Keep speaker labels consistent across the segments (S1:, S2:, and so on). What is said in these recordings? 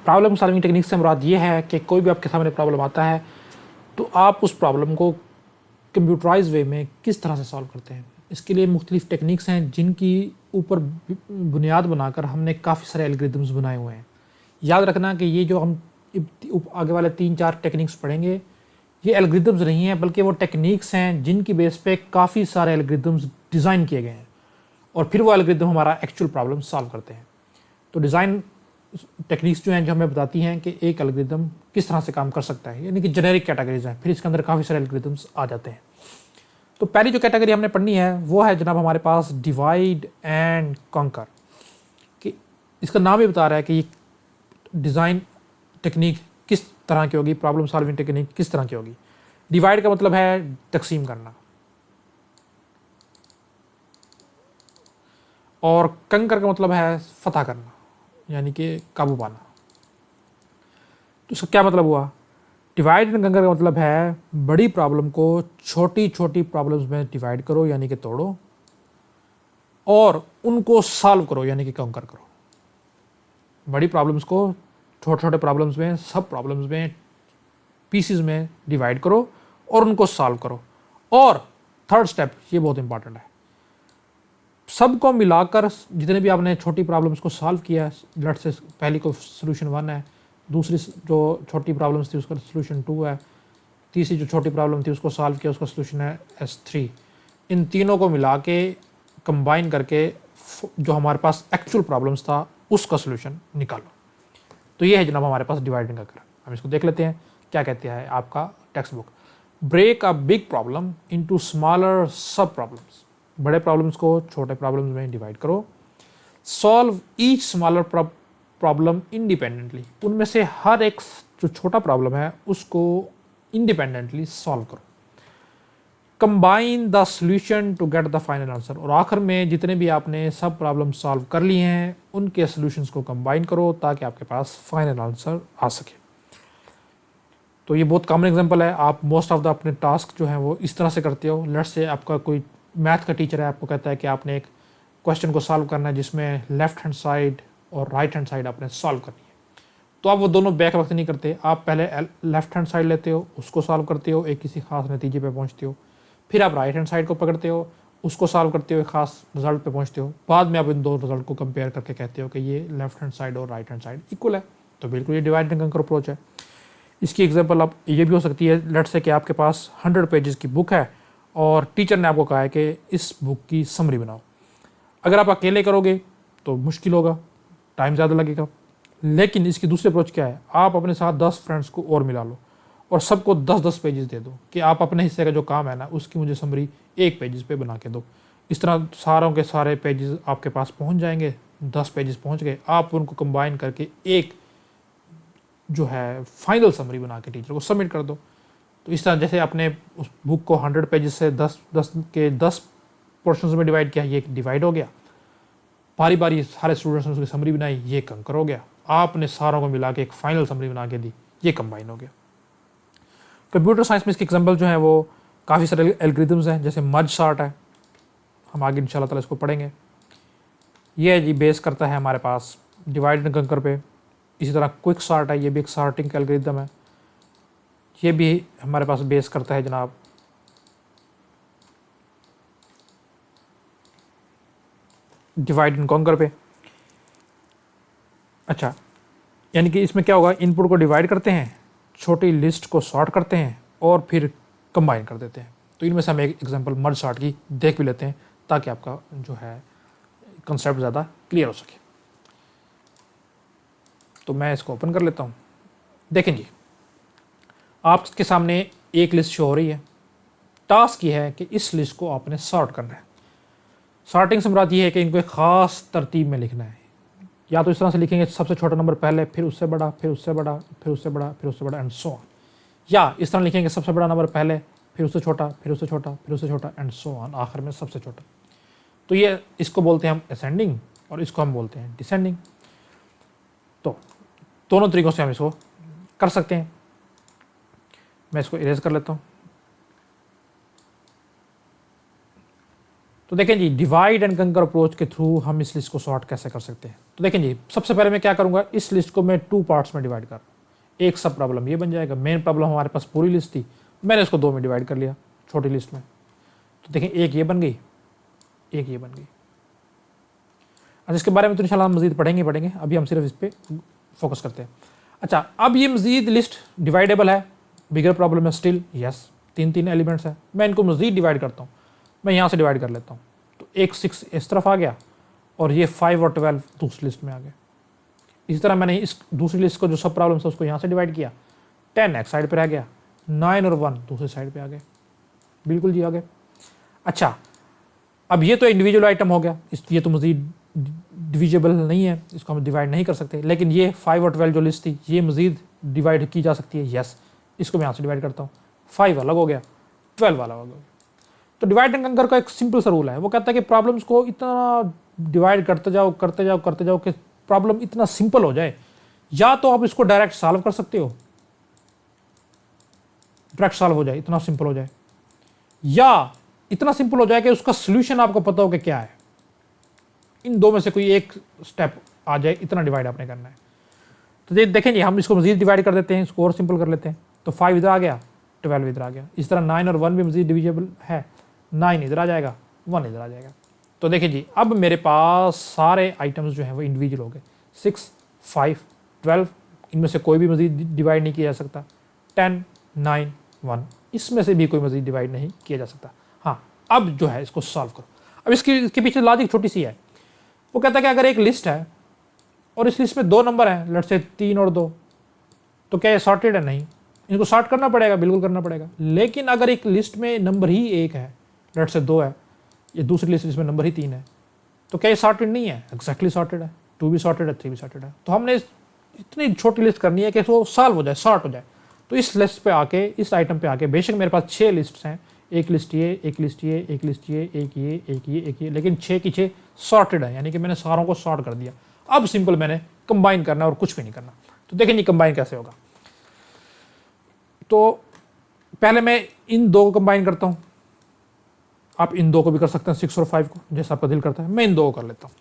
S1: Problem solving technique से मुराद ये है कि कोई भी आपके सामने प्रॉब्लम आता है तो आप उस प्रॉब्लम को कंप्यूटराइज वे में किस तरह से सॉल्व करते हैं। इसके लिए मुख्तलिफ टेक्निक्स हैं जिनकी ऊपर बुनियाद बनाकर हमने काफ़ी सारे एल्गोरिदम्स बनाए हुए हैं। याद रखना कि ये जो हम आगे वाले 3-4 टेक्निक्स पढ़ेंगे ये एल्गोरिदम्स नहीं हैं, बल्कि वो टेक्निक्स हैं जिनकी बेस पे काफ़ी सारे एल्गोरिदम्स डिज़ाइन किए गए हैं और फिर वो एल्गोरिदम हमारा एक्चुअल प्रॉब्लम सॉल्व करते हैं। तो डिज़ाइन टेक्निक्स जो हैं जो हमें बताती हैं कि एक एल्गोरिदम किस तरह से काम कर सकता है, यानी कि जेनेरिक कैटेगरीज हैं, फिर इसके अंदर काफ़ी सारे एल्गोरिदम्स आ जाते हैं। तो पहली जो कैटेगरी हमने पढ़नी है वो है जनाब हमारे पास डिवाइड एंड कॉन्कर। कि इसका नाम ही बता रहा है कि ये डिज़ाइन टेक्निक किस तरह की होगी, प्रॉब्लम सॉल्विंग टेक्निक किस तरह की होगी। डिवाइड का मतलब है तकसीम करना और कंकर का मतलब है फतह करना, यानी कि काबू पाना। तो इसका क्या मतलब हुआ? डिवाइड एंड कंकर का मतलब है बड़ी प्रॉब्लम को छोटी छोटी प्रॉब्लम्स में डिवाइड करो यानी कि तोड़ो और उनको सॉल्व करो यानी कि कंकर करो। बड़ी प्रॉब्लम्स को छोटे छोटे प्रॉब्लम्स में, सब प्रॉब्लम्स में, पीसीज में डिवाइड करो और उनको सॉल्व करो। और थर्ड स्टेप, ये बहुत इंपॉर्टेंट है, सबको मिलाकर जितने भी आपने छोटी प्रॉब्लम्स को सॉल्व किया, लेट से पहली को सोल्यूशन 1 है, दूसरी जो छोटी प्रॉब्लम्स थी उसका सोल्यूशन 2 है, तीसरी जो छोटी प्रॉब्लम थी उसको सॉल्व किया उसका सोल्यूशन है S3। इन तीनों को मिला के कंबाइन करके जो हमारे पास एक्चुअल प्रॉब्लम्स था उसका सोल्यूशन निकालो। तो ये है जनाब हमारे पास डिवाइडिंग का कर। हम इसको देख लेते हैं क्या कहते हैं आपका text book. Break a big problem into smaller sub problems. बड़े प्रॉब्लम्स को छोटे प्रॉब्लम्स में डिवाइड करो। Solve each smaller problem independently. उनमें से हर एक जो छोटा प्रॉब्लम है उसको इंडिपेंडेंटली सॉल्व करो। Combine the solution to get the final answer. और आखिर में जितने भी आपने सब प्रॉब्लम सॉल्व कर लिए हैं उनके सॉल्यूशंस को कंबाइन करो ताकि आपके पास फाइनल आंसर आ सके। तो ये बहुत कॉमन एग्जांपल है। आप मोस्ट ऑफ द अपने टास्क जो हैं वो इस तरह से करते हो। लेट्स से आपका कोई मैथ का टीचर है, आपको कहता है कि आपने एक क्वेश्चन को सॉल्व करना है जिसमें लेफ्ट हैंड साइड और राइट हैंड साइड आपने सॉल्व करनी है। तो आप वो दोनों बैक वक्त नहीं करते, आप पहले लेफ्ट हैंड साइड लेते हो, उसको सॉल्व करते हो, एक किसी खास नतीजे पे पहुंचते हो, फिर आप राइट हैंड साइड को पकड़ते हो, उसको सॉल्व करते हो, एक खास रिजल्ट पे पहुंचते हो, बाद में आप इन दो रिजल्ट को कंपेयर करके कहते हो कि ये लेफ्ट हैंड साइड और राइट हैंड साइड इक्वल है। तो बिल्कुल ये डिवाइड एंड कंकर अप्रोच है। इसकी एग्जांपल आप ये भी हो सकती है, लेट से कि आपके पास 100 पेजेस की बुक है और टीचर ने आपको कहा है कि इस बुक की समरी बनाओ। अगर आप अकेले करोगे तो मुश्किल होगा, टाइम ज़्यादा लगेगा। लेकिन इसकी दूसरी अप्रोच क्या है, आप अपने साथ 10 फ्रेंड्स को और मिला लो और सबको 10-10 पेजेस दे दो कि आप अपने हिस्से का जो काम है ना उसकी मुझे समरी 1 पेजेस पे बना के दो। इस तरह सारों के सारे पेजेस आपके पास पहुंच जाएंगे। 10 पेजेस पहुंच गए, आप उनको कंबाइन करके एक जो है फाइनल समरी बना के टीचर को सबमिट कर दो। तो इस तरह जैसे आपने उस बुक को 100 पेजेस से 10 पोर्शंस में डिवाइड किया, ये डिवाइड हो गया। बारी बारी सारे स्टूडेंट्स ने उसकी समरी बनाई, ये कंकर हो गया। आपने सारों को मिला के एक फाइनल समरी बना के दी, ये कंबाइन हो गया। कंप्यूटर साइंस में इसके एग्जांपल जो है वो काफ़ी सारे एल्गोरिदम्स हैं, जैसे मर्ज सॉर्ट है, हम आगे इंशाल्लाह ताला इसको पढ़ेंगे। ये जी बेस करता है हमारे पास डिवाइड एंड कंकर पे। इसी तरह क्विक सॉर्ट है, ये भी एक सॉर्टिंग का एल्गोरिदम है, ये भी हमारे पास बेस करता है जनाब डिवाइड एंड कॉन्कर पे। अच्छा, यानी कि इसमें क्या होगा, इनपुट को डिवाइड करते हैं, छोटी लिस्ट को सॉर्ट करते हैं और फिर कंबाइन कर देते हैं। तो इनमें से हम एक एग्जांपल मर्ज सॉर्ट की देख भी लेते हैं ताकि आपका जो है कंसेप्ट ज़्यादा क्लियर हो सके। तो मैं इसको ओपन कर लेता हूँ। देखें जी, आपके सामने एक लिस्ट शो हो रही है। टास्क ये है कि इस लिस्ट को आपने सॉर्ट करना है। सॉर्टिंग से मुराद ये है कि इनको एक ख़ास तरतीब में लिखना है। या तो इस तरह से लिखेंगे सबसे छोटा नंबर पहले, फिर उससे बड़ा, फिर उससे बड़ा, फिर उससे बड़ा, फिर उससे बड़ा एंड सो ऑन। या इस तरह लिखेंगे सबसे बड़ा नंबर पहले, फिर उससे छोटा, फिर उससे छोटा, फिर उससे छोटा एंड सो ऑन, आखिर में सबसे छोटा। तो ये इसको बोलते हैं हम असेंडिंग और इसको हम बोलते हैं डिसेंडिंग। तो दोनों तरीक़ों से हम इसको कर सकते हैं। मैं इसको इरेज कर लेता हूँ। तो देखें जी, डिवाइड एंड कंकर अप्रोच के थ्रू हम इस लिस्ट को सॉर्ट कैसे कर सकते हैं। तो देखें जी, सबसे पहले मैं क्या करूंगा, इस लिस्ट को मैं 2 पार्ट्स में डिवाइड कर रहा हूँ। एक सब प्रॉब्लम ये बन जाएगा, मेन प्रॉब्लम हमारे पास पूरी लिस्ट थी, मैंने इसको 2 में डिवाइड कर लिया छोटी लिस्ट में। तो देखें, एक ये बन गई, एक ये बन गई। अच्छा, इसके बारे में तो इंशाल्लाह हम मजीद पढ़ेंगे, अभी हम सिर्फ इस पर फोकस करते हैं। अच्छा, अब ये मजीद लिस्ट डिवाइडेबल है, बिगर प्रॉब्लम है स्टिल, यस, 3 एलिमेंट्स है, मैं इनको मजीद डिवाइड करता हूँ, मैं यहाँ से डिवाइड कर लेता हूँ। तो एक 6 इस तरफ आ गया और ये 5 और 12 दूसरी लिस्ट में आ गए। इसी तरह मैंने इस दूसरी लिस्ट को जो सब प्रॉब्लम है उसको यहाँ से डिवाइड किया, 10 एक साइड पर आ गया, 9 और 1 दूसरी साइड पर आ गए। बिल्कुल जी, आ गए। अच्छा, अब ये तो इंडिविजुअल आइटम हो गया, ये तो मजीद डिविजिबल नहीं है, इसको हम डिवाइड नहीं कर सकते। लेकिन ये 5 और 12 जो लिस्ट थी ये मजीद डिवाइड की जा सकती है, यस, इसको मैं यहाँ से डिवाइड करता हूँ, 5 अलग हो गया, 12 अलग हो गया। तो डिवाइड एंड कंकर का एक सिंपल सा रूल है, वो कहता है कि प्रॉब्लम्स को इतना डिवाइड करते जाओ कि प्रॉब्लम इतना सिंपल हो जाए। या तो आप इसको डायरेक्ट सॉल्व कर सकते हो, डायरेक्ट सॉल्व हो जाए, इतना सिंपल हो जाए, या इतना सिंपल हो जाए कि उसका सोल्यूशन आपको पता हो कि क्या है। इन दो में से कोई एक स्टेप आ जाए, इतना डिवाइड आपने करना है। तो देखेंगे, हम इसको मजीद डिवाइड कर देते हैं, इसको और सिंपल कर लेते हैं। तो 5 इधर आ गया, 12 इधर आ गया। इस तरह 9 और 1 भी मजीद डिविजिबल है, 9 इधर आ जाएगा, 1 इधर आ जाएगा। तो देखिए जी, अब मेरे पास सारे आइटम्स जो हैं वो इंडिविजुअल हो गए, 6, 5, 12, इनमें से कोई भी मजीद डिवाइड नहीं किया जा सकता, 10, 9, 1, इसमें से भी कोई मजीद डिवाइड नहीं किया जा सकता। हाँ, अब जो है इसको सॉल्व करो। अब इसके पीछे लॉजिक छोटी सी है, वो कहता है कि अगर एक लिस्ट है और इस लिस्ट में 2 नंबर हैं, लेट्स से 3 और 2, तो क्या ये सॉर्टेड है? नहीं, इनको सॉर्ट करना पड़ेगा, बिल्कुल करना पड़ेगा। लेकिन अगर एक लिस्ट में नंबर ही 1 है, लेट्स से 2 है, ये दूसरी लिस्ट जिसमें नंबर ही 3 है, तो क्या ये सॉर्टेड नहीं है? एग्जैक्टली सॉर्टेड है, 2 भी सॉर्टेड है, 3 भी सॉर्टेड है। तो हमने इतनी छोटी लिस्ट करनी है कि वो सॉल्व हो जाए, सॉर्ट हो जाए। तो इस लिस्ट पे आके, इस आइटम पे आके, बेशक मेरे पास 6 लिस्ट हैं, एक लिस्ट ये, एक लिस्ट ये, एक लिस्ट ये, एक ये, एक ये, एक ये, लेकिन 6 की 6 सॉर्टेड है, यानी कि मैंने सारों को सॉर्ट कर दिया। अब सिंपल मैंने कंबाइन करना है और कुछ भी नहीं करना। तो देखें जी, कंबाइन कैसे होगा। तो पहले मैं इन 2 को कंबाइन करता हूं, आप इन 2 को भी कर सकते हैं, 6 और 5 को, जैसा आपका दिल करता है। मैं इन 2 को कर लेता हूं।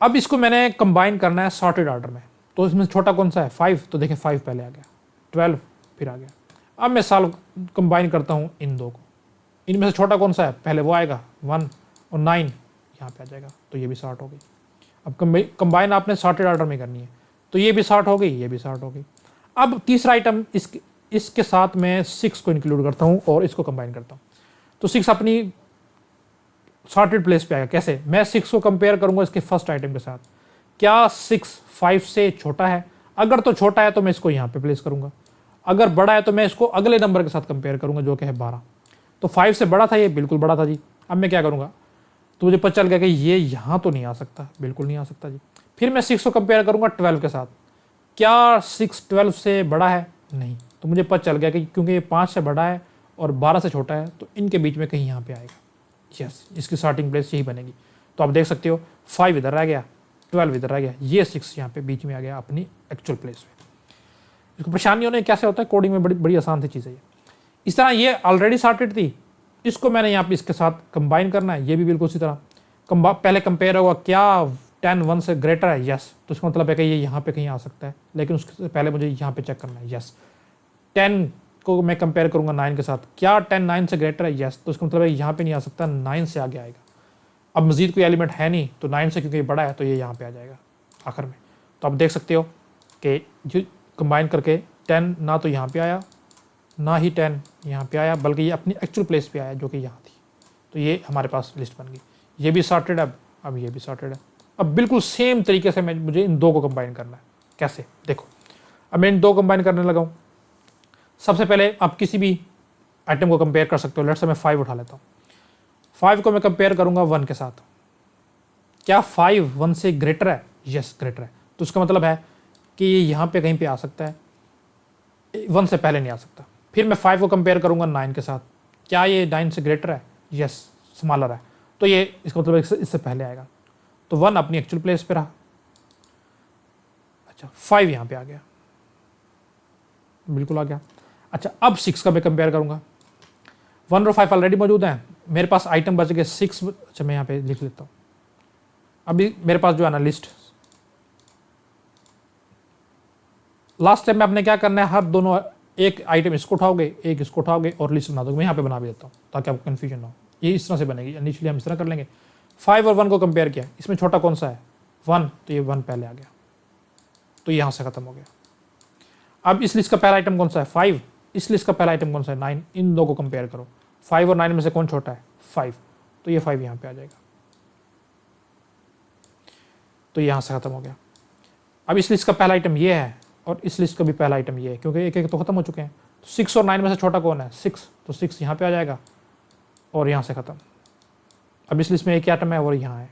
S1: अब इसको मैंने कंबाइन करना है सॉर्टेड ऑर्डर में। तो इसमें छोटा कौन सा है? 5, तो देखें 5 पहले आ गया, 12 फिर आ गया। अब मैं सॉल्व कंबाइन करता हूं इन 2 को, इनमें से छोटा कौन सा है? पहले वो आएगा 1, और 9 यहाँ पे आ जाएगा, तो ये भी सॉर्ट हो गई। अब कंबाइन आपने सॉर्टेड ऑर्डर में करनी है, तो ये भी सॉर्ट हो गई, ये भी सॉर्ट हो गई। अब तीसरा आइटम इसके साथ मैं 6 को इंक्लूड करता हूँ और इसको कंबाइन करता हूँ, तो 6 अपनी सॉर्टेड प्लेस पे आएगा। कैसे? मैं 6 को कंपेयर करूंगा इसके फर्स्ट आइटम के साथ, क्या 6 5 से छोटा है? अगर तो छोटा है तो मैं इसको यहाँ पे प्लेस करूंगा, अगर बड़ा है तो मैं इसको अगले नंबर के साथ कंपेयर करूंगा जो कि है 12। तो 5 से बड़ा था, ये बिल्कुल बड़ा था जी। अब मैं क्या करूंगा, तो मुझे पता चल गया कि ये यहाँ तो नहीं आ सकता, बिल्कुल नहीं आ सकता जी। फिर मैं 6 को कंपेयर करूंगा 12 के साथ, क्या 6 12 से बड़ा है? नहीं। तो मुझे पता चल गया कि क्योंकि ये 5 से बड़ा है और 12 से छोटा है, तो इनके बीच में कहीं यहाँ पे आएगा। यस, इसकी स्टार्टिंग प्लेस यही बनेगी। तो आप देख सकते हो 5 इधर रह गया, 12 इधर रह गया, ये 6 यहाँ पे बीच में आ गया अपनी एक्चुअल प्लेस में। इसको परेशानी होने कैसे होता है, कोडिंग में बड़ी आसान सी चीज़ है ये। इस तरह ये ऑलरेडी सॉर्टेड थी, इसको मैंने यहाँ पे इसके साथ कंबाइन करना है, ये भी बिल्कुल इसी तरह पहले कंपेयर होगा, क्या 10 1 से ग्रेटर है? यस, तो इसका मतलब है कि ये यहाँ पे कहीं आ सकता है, लेकिन उससे पहले मुझे यहाँ पे चेक करना है। यस, 10 को मैं कंपेयर करूंगा 9 के साथ, क्या 10 9 से ग्रेटर है? यस, तो इसका मतलब है यहाँ पे नहीं आ सकता, 9 से आगे आएगा। अब मजीद कोई एलिमेंट है नहीं, तो 9 से क्योंकि ये बड़ा है तो ये यहाँ पे आ जाएगा आखिर में। तो आप देख सकते हो कि जो कंबाइन करके 10 ना तो यहाँ पे आया, ना ही 10 यहाँ पे आया, बल्कि ये अपनी एक्चुअल प्लेस पे आया जो कि यहाँ थी। तो ये हमारे पास लिस्ट बन गई, ये भी सॉर्टेड है, अब ये भी सॉर्टेड है। अब बिल्कुल सेम तरीके से मुझे इन 2 को कंबाइन करना है। कैसे? देखो, अब मैं इन 2 कंबाइन करने लगा हूँ। सबसे पहले आप किसी भी आइटम को कंपेयर कर सकते हो। लेट्स से मैं 5 उठा लेता हूँ, 5 को मैं कंपेयर करूंगा 1 के साथ, क्या 5 1 से ग्रेटर है? यस, ग्रेटर है। तो उसका मतलब है कि ये यहाँ पे कहीं पे आ सकता है, 1 से पहले नहीं आ सकता। फिर मैं 5 को कंपेयर करूंगा 9 के साथ, क्या ये 9 से ग्रेटर है? यस, स्मॉलर है, तो ये इसका मतलब इससे पहले आएगा। तो 1 अपनी एक्चुअल प्लेस पे रहा। अच्छा, 5 यहाँ पे आ गया, बिल्कुल आ गया। अच्छा, अब 6 का मैं कंपेयर करूंगा, 1 और 5 ऑलरेडी मौजूद हैं, मेरे पास आइटम बच गए 6। अच्छा मैं यहाँ पे लिख लेता हूँ। अभी मेरे पास जो है ना लिस्ट, लास्ट टाइम में आपने क्या करना है, हर दोनों एक आइटम इसको उठाओगे, एक इसको उठाओगे और लिस्ट बना दोगे। मैं यहाँ पे बना भी देता हूँ ताकि आपको कन्फ्यूजन ना हो। ये इस तरह से बनेगी। इनिशियली हम इस तरह कर लेंगे। 5 और 1 को कंपेयर किया, इसमें छोटा कौन सा है 1, तो ये 1 पहले आ गया, तो यहाँ से खत्म हो गया। अब इस लिस्ट का पहला आइटम कौन सा है 5, इस लिस्ट का पहला आइटम कौन सा है 9, इन दो को कंपेयर करो। 5 और 9 में से कौन छोटा है 5, तो ये 5 यहाँ पे आ जाएगा, तो यहाँ से खत्म हो गया। अब इस लिस्ट का पहला आइटम ये है और इस लिस्ट का भी पहला आइटम ये है, क्योंकि एक एक तो खत्म हो चुके हैं। 6 और 9 में से छोटा कौन है 6, तो 6 यहाँ पे आ जाएगा और यहाँ से खत्म। अब इस लिस्ट में एक आइटम है और यहाँ है।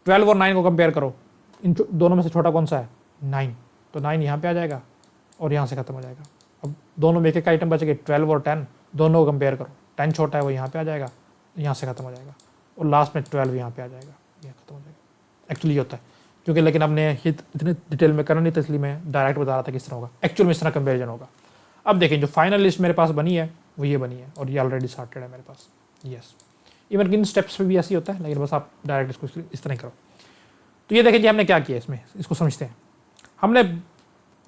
S1: 12 और 9 को कंपेयर करो, इन दोनों में से छोटा कौन सा है 9, तो 9 यहाँ पे आ जाएगा और यहाँ से खत्म हो जाएगा। अब दोनों में एक एक आइटम बच गए। 12 और 10 दोनों को कंपेयर करो, 10 छोटा है वो यहाँ पे आ जाएगा, यहाँ से खत्म हो जाएगा और लास्ट में 12 यहाँ पे आ जाएगा, यहाँ खत्म हो जाएगा। एक्चुअली ये होता है, क्योंकि लेकिन हमने इतने डिटेल में करना नहीं था, इसलिए मैं डायरेक्ट बता रहा था किस तरह होगा। एक्चुअल में इस तरह कंपेरिजन होगा। अब देखें जो फाइनल लिस्ट मेरे पास बनी है वो ये बनी है और ये ऑलरेडी सॉर्टेड है मेरे पास। यस, इवन इन स्टेप्स पे भी ऐसे ही होता है, लेकिन बस आप डायरेक्ट इसको इस तरह करो। तो ये देखें जी हमने क्या किया इसमें, इसको समझते हैं। हमने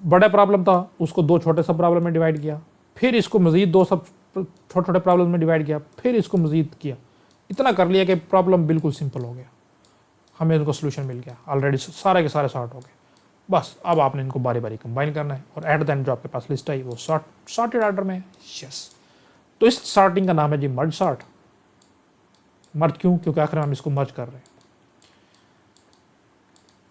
S1: बड़ा प्रॉब्लम था उसको दो छोटे सब प्रॉब्लम में डिवाइड किया, फिर इसको मजीद दो सब छोटे छोटे प्रॉब्लम में डिवाइड किया, फिर इसको मजीद किया। इतना कर लिया कि प्रॉब्लम बिल्कुल सिंपल हो गया, हमें इनको सोल्यूशन मिल गया, ऑलरेडी सारे के सारे सॉर्ट हो गए। बस अब आपने इनको बारी बारी कंबाइन करना है और एट द एंड जो आपके पास लिस्ट आई वो सॉर्टेड ऑर्डर में है। यस, तो इस सॉर्टिंग का नाम है जी मर्ज सॉर्ट। मर्ज क्यों? क्योंकि आखिर हम इसको मर्ज कर रहे हैं।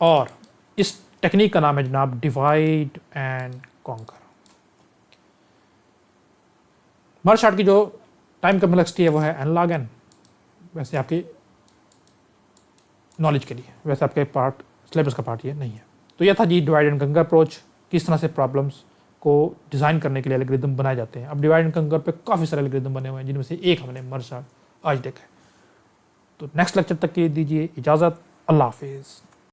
S1: और इस टेक्निक का नाम है जनाब divide and conquer. Merge sort की जो टाइम कम्प्लेक्सिटी है वो है n log n, वैसे आपकी नॉलेज के लिए, वैसे आपके पार्ट सिलेबस का पार्ट ये नहीं है। तो यह था जी डिवाइड एंड कंकर अप्रोच, किस तरह से प्रॉब्लम्स को डिज़ाइन करने के लिए एल्गोरिदम बनाए जाते हैं। अब डिवाइड एंड कंकर पे काफ़ी सारे एल्गोरिदम बने हुए हैं, जिनमें से एक हमने मर्ज सॉर्ट आज देखा है। तो नेक्स्ट लेक्चर तक के दीजिए इजाज़त। अल्लाह हाफिज़।